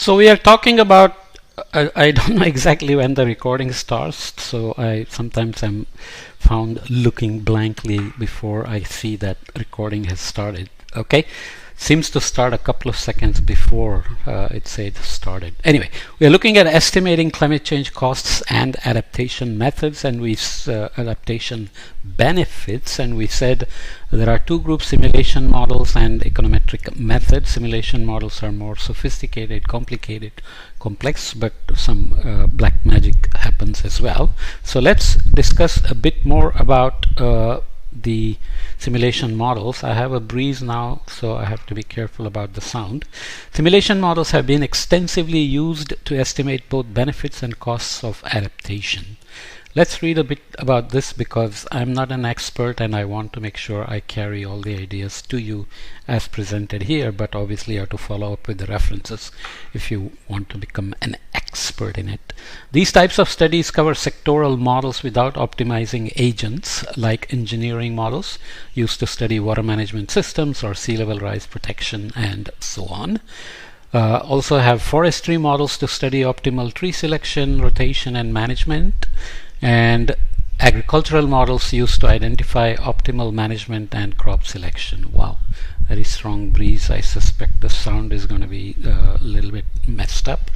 So we are talking about, I don't know exactly when the recording starts, so I sometimes am found looking blankly before I see that recording has started. Okay, seems to start a couple of seconds before it said started. Anyway, we are looking at estimating climate change costs and adaptation methods, and adaptation benefits, and we said there are two groups: simulation models and econometric methods. Simulation models are more sophisticated, complicated, complex, but some black magic happens as well. So let's discuss a bit more about the simulation models. I have a breeze now, so I have to be careful about the sound. Simulation models have been extensively used to estimate both benefits and costs of adaptation. Let's read a bit about this because I'm not an expert and I want to make sure I carry all the ideas to you as presented here, but obviously you have to follow up with the references if you want to become an expert in it. These types of studies cover sectoral models without optimizing agents, like engineering models used to study water management systems or sea level rise protection and so on. Also have forestry models to study optimal tree selection, rotation and management, and agricultural models used to identify optimal management and crop selection. Wow, very strong breeze. I suspect the sound is going to be a little bit messed up.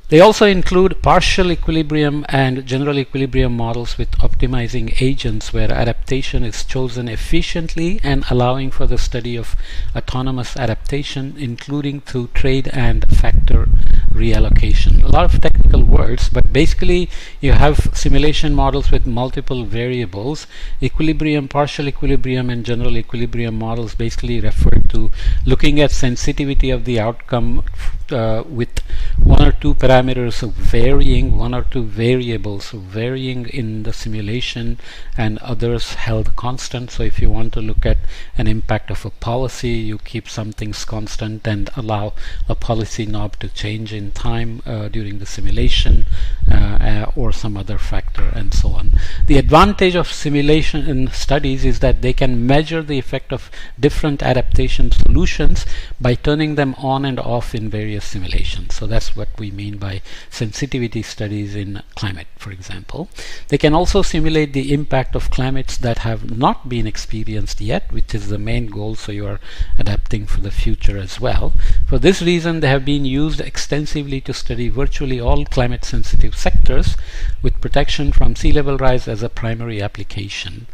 They also include partial equilibrium and general equilibrium models with optimizing agents where adaptation is chosen efficiently and allowing for the study of autonomous adaptation, including through trade and factor reallocation. A lot of technical words, but basically you have simulation models with multiple variables. Equilibrium, partial equilibrium and general equilibrium models basically refer to looking at sensitivity of the outcome with one or two parameters varying, one or two variables varying in the simulation and others held constant. So if you want to look at an impact of a policy, you keep some things constant and allow a policy knob to change in time during the simulation or some other factor and so on. The advantage of simulation in studies is that they can measure the effect of different adaptation solutions by turning them on and off in various simulations. So that's what we mean by sensitivity studies in climate, for example. They can also simulate the impact of climates that have not been experienced yet, which is the main goal, so you are adapting for the future as well. For this reason, they have been used extensively to study virtually all climate sensitive sectors, with protection from sea level rise as a primary application.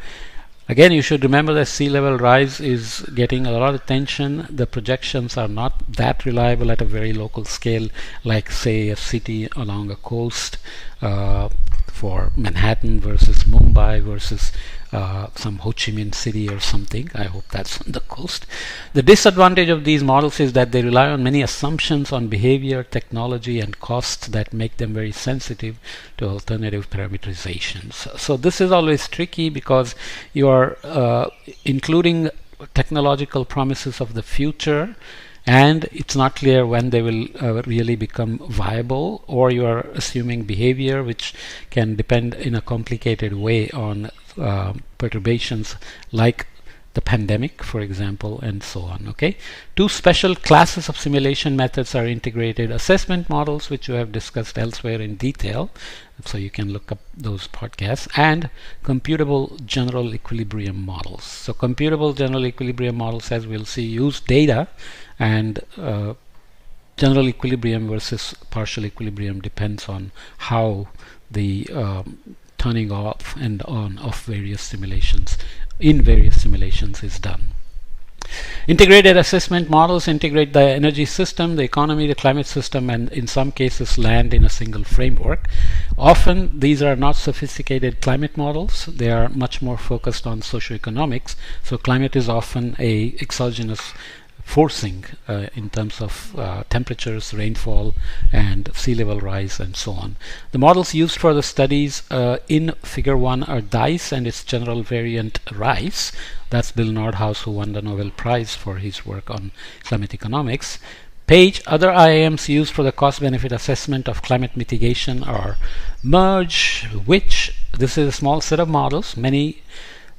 Again, you should remember that sea level rise is getting a lot of attention. The projections are not that reliable at a very local scale, like say a city along a coast for Manhattan versus Mumbai versus some Ho Chi Minh City or something. I hope that's on the coast. The disadvantage of these models is that they rely on many assumptions on behavior, technology and costs that make them very sensitive to alternative parameterizations. So this is always tricky because you are including technological promises of the future, and it's not clear when they will really become viable, or you are assuming behavior which can depend in a complicated way on perturbations like the pandemic, for example, and so on. Okay, two special classes of simulation methods are integrated assessment models, which you have discussed elsewhere in detail, so you can look up those podcasts, and computable general equilibrium models. So computable general equilibrium models, as we'll see, use data, and general equilibrium versus partial equilibrium depends on how the turning off and on of various simulations in various simulations is done. Integrated assessment models integrate the energy system, the economy, the climate system, and in some cases land in a single framework. Often these are not sophisticated climate models. They are much more focused on socioeconomics. So climate is often a exogenous forcing in terms of temperatures, rainfall, and sea level rise, and so on. The models used for the studies in Figure 1 are DICE and its general variant RICE. That's Bill Nordhaus, who won the Nobel Prize for his work on climate economics. Page. Other IAMs used for the cost-benefit assessment of climate mitigation are MERGE, which this is a small set of models. Many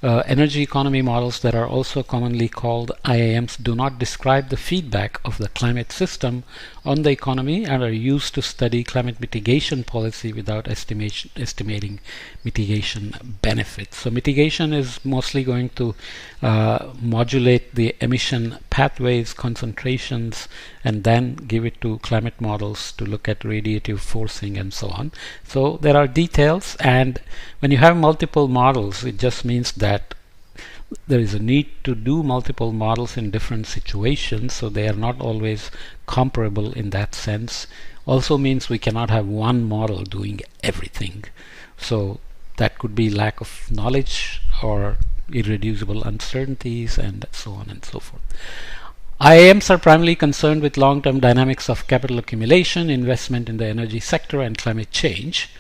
energy economy models that are also commonly called IAMs do not describe the feedback of the climate system on the economy and are used to study climate mitigation policy without estimating mitigation benefits. So mitigation is mostly going to modulate the emission pathways, concentrations, and then give it to climate models to look at radiative forcing and so on. So there are details, and when you have multiple models, it just means that there is a need to do multiple models in different situations, so they are not always comparable in that sense. Also means we cannot have one model doing everything. So that could be lack of knowledge or irreducible uncertainties and so on and so forth. IAMs are primarily concerned with long-term dynamics of capital accumulation, investment in the energy sector, and climate change.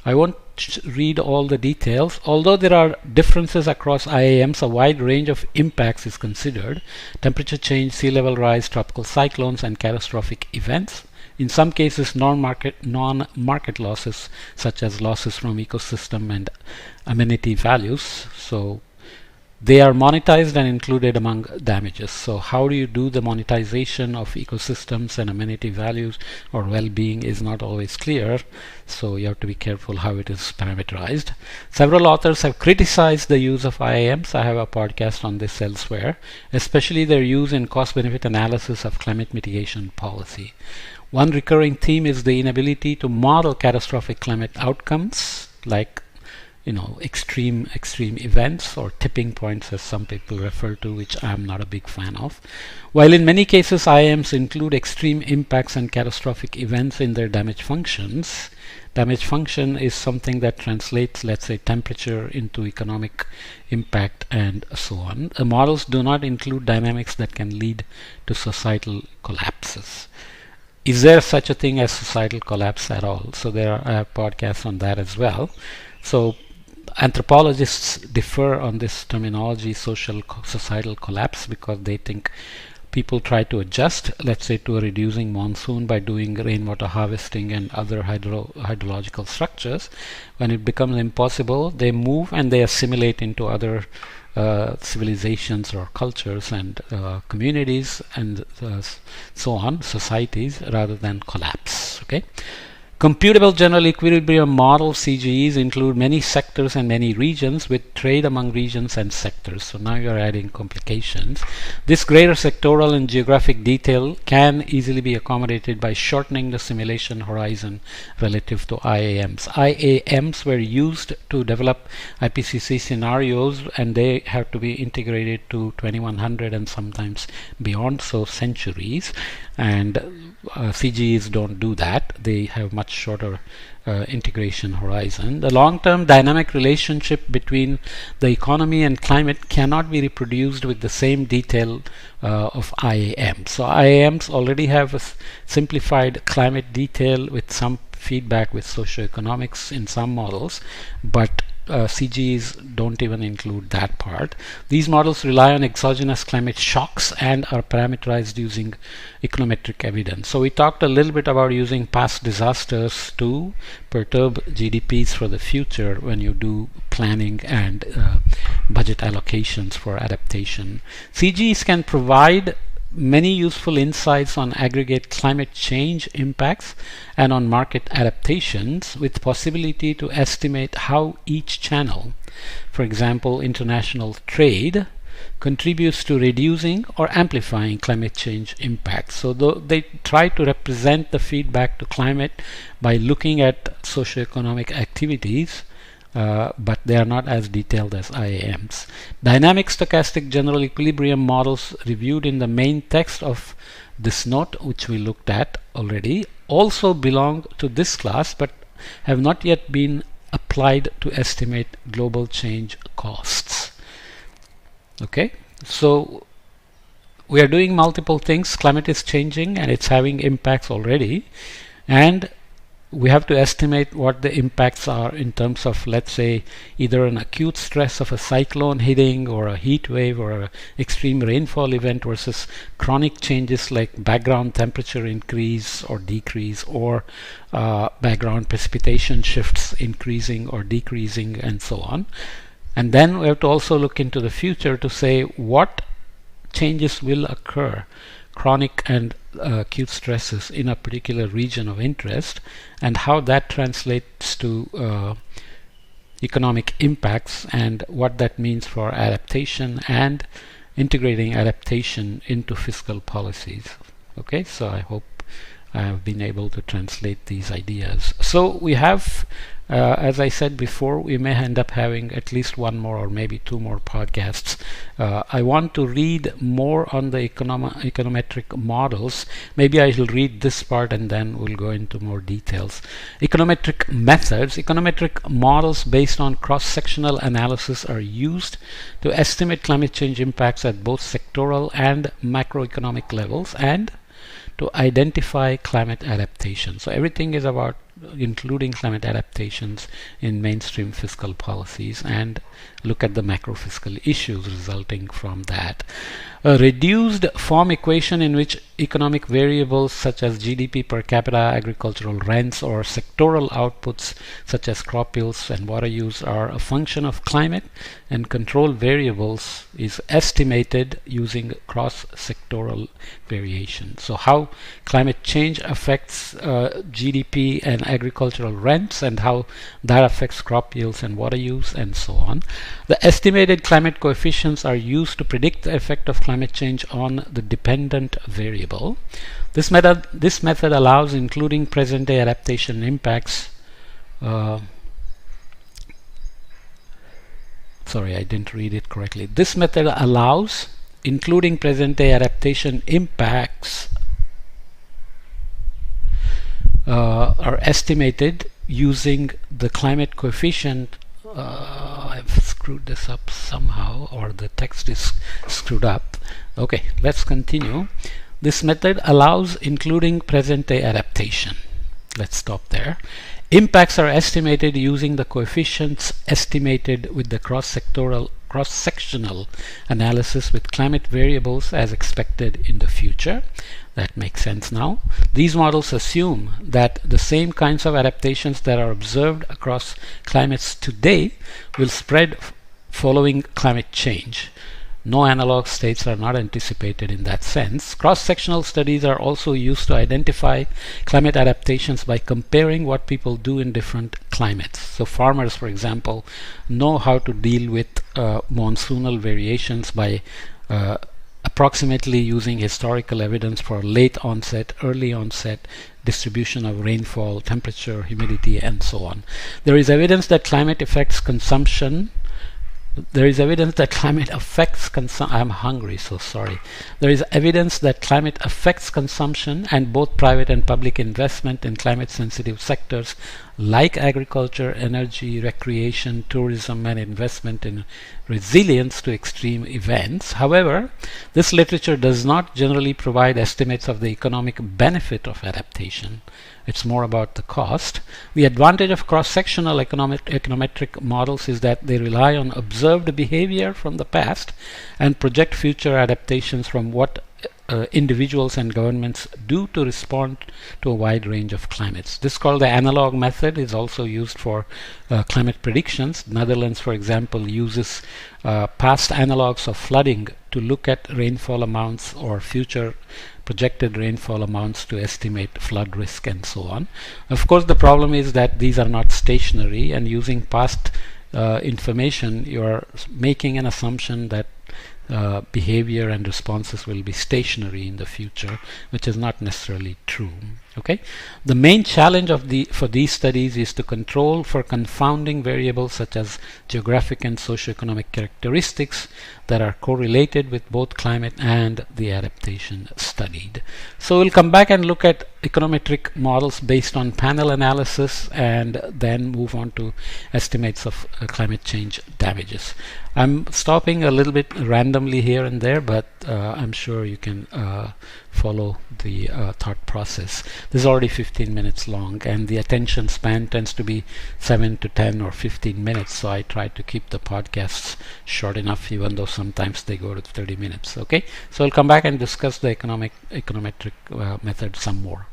I won't read all the details. Although there are differences across IAMs, a wide range of impacts is considered: temperature change, sea level rise, tropical cyclones, and catastrophic events. In some cases, non-market losses, such as losses from ecosystem and amenity values. So they are monetized and included among damages. So how do you do the monetization of ecosystems and amenity values or well-being is not always clear. So you have to be careful how it is parameterized. Several authors have criticized the use of IAMs. I have a podcast on this elsewhere, especially their use in cost-benefit analysis of climate mitigation policy. One recurring theme is the inability to model catastrophic climate outcomes, like extreme events or tipping points, as some people refer to, which I'm not a big fan of. While in many cases IAMs include extreme impacts and catastrophic events in their damage functions, damage function is something that translates, let's say, temperature into economic impact and so on. The models do not include dynamics that can lead to societal collapses. Is there such a thing as societal collapse at all? So I have podcasts on that as well. So anthropologists differ on this terminology, societal collapse, because they think people try to adjust, let's say, to a reducing monsoon by doing rainwater harvesting and other hydrological structures. When it becomes impossible, they move and they assimilate into other civilizations or cultures and communities and so on, societies, rather than collapse. Okay. Computable general equilibrium model CGEs include many sectors and many regions, with trade among regions and sectors. So now you're adding complications. This greater sectoral and geographic detail can easily be accommodated by shortening the simulation horizon relative to IAMs. IAMs were used to develop IPCC scenarios, and they have to be integrated to 2100 and sometimes beyond, so centuries. And CGEs don't do that. They have much shorter integration horizon. The long-term dynamic relationship between the economy and climate cannot be reproduced with the same detail of IAMs. So IAMs already have a simplified climate detail with some feedback with socioeconomics in some models, but CGEs don't even include that part. These models rely on exogenous climate shocks and are parameterized using econometric evidence. So we talked a little bit about using past disasters to perturb GDPs for the future when you do planning and budget allocations for adaptation. CGEs can provide many useful insights on aggregate climate change impacts and on market adaptations, with possibility to estimate how each channel, for example international trade, contributes to reducing or amplifying climate change impacts. So they try to represent the feedback to climate by looking at socioeconomic activities, but they are not as detailed as IAMs. Dynamic stochastic general equilibrium models reviewed in the main text of this note, which we looked at already, also belong to this class but have not yet been applied to estimate global change costs. Okay, so we are doing multiple things. Climate is changing and it's having impacts already, and we have to estimate what the impacts are in terms of, let's say, either an acute stress of a cyclone hitting, or a heat wave, or an extreme rainfall event, versus chronic changes like background temperature increase or decrease, or background precipitation shifts increasing or decreasing, and so on. And then we have to also look into the future to say what changes will occur, chronic and acute stresses in a particular region of interest, and how that translates to economic impacts, and what that means for adaptation and integrating adaptation into fiscal policies. Okay, so I hope I have been able to translate these ideas. So we have, as I said before, we may end up having at least one more or maybe two more podcasts. I want to read more on the econometric models. Maybe I will read this part and then we'll go into more details. Econometric methods. Econometric models based on cross-sectional analysis are used to estimate climate change impacts at both sectoral and macroeconomic levels, and to identify climate adaptation. So everything is about including climate adaptations in mainstream fiscal policies and look at the macro fiscal issues resulting from that. A reduced form equation in which economic variables such as GDP per capita, agricultural rents, or sectoral outputs such as crop yields and water use are a function of climate, and control variables is estimated using cross-sectoral variation. So how climate change affects GDP and agricultural rents, and how that affects crop yields and water use, and so on. The estimated climate coefficients are used to predict the effect of climate change on the dependent variable. This method allows including present-day adaptation impacts. Sorry, I didn't read it correctly. This method allows including present-day adaptation impacts are estimated using the climate coefficient. I've screwed this up somehow, or the text is screwed up. Okay, let's continue. This method allows including present-day adaptation. Let's stop there. Impacts are estimated using the coefficients estimated with the cross-sectional analysis with climate variables as expected in the future. That makes sense now. These models assume that the same kinds of adaptations that are observed across climates today will spread following climate change. No analog states are not anticipated in that sense. Cross-sectional studies are also used to identify climate adaptations by comparing what people do in different climates. So farmers, for example, know how to deal with monsoonal variations by approximately using historical evidence for late onset, early onset, distribution of rainfall, temperature, humidity, and so on. There is evidence that climate affects consumption. There is evidence that climate affects consumption. I'm hungry, so sorry. There is evidence that climate affects consumption, and both private and public investment in climate-sensitive sectors like agriculture, energy, recreation, tourism, and investment in resilience to extreme events. However, this literature does not generally provide estimates of the economic benefit of adaptation. It's more about the cost. The advantage of cross-sectional econometric models is that they rely on observed behavior from the past and project future adaptations from what individuals and governments do to respond to a wide range of climates. This is called the analog method, is also used for climate predictions. Netherlands, for example, uses past analogs of flooding to look at rainfall amounts or future projected rainfall amounts to estimate flood risk and so on. Of course, the problem is that these are not stationary, and using past information, you are making an assumption that behavior and responses will be stationary in the future, which is not necessarily true. Okay, the main challenge for these studies is to control for confounding variables such as geographic and socioeconomic characteristics that are correlated with both climate and the adaptation studied. So we'll come back and look at econometric models based on panel analysis, and then move on to estimates of climate change damages. I'm stopping a little bit randomly here and there, but I'm sure you can follow the thought process. This is already 15 minutes long, and the attention span tends to be 7 to 10 or 15 minutes, so I try to keep the podcasts short enough, even though sometimes they go to 30 minutes. Okay, so I'll come back and discuss the econometric method some more.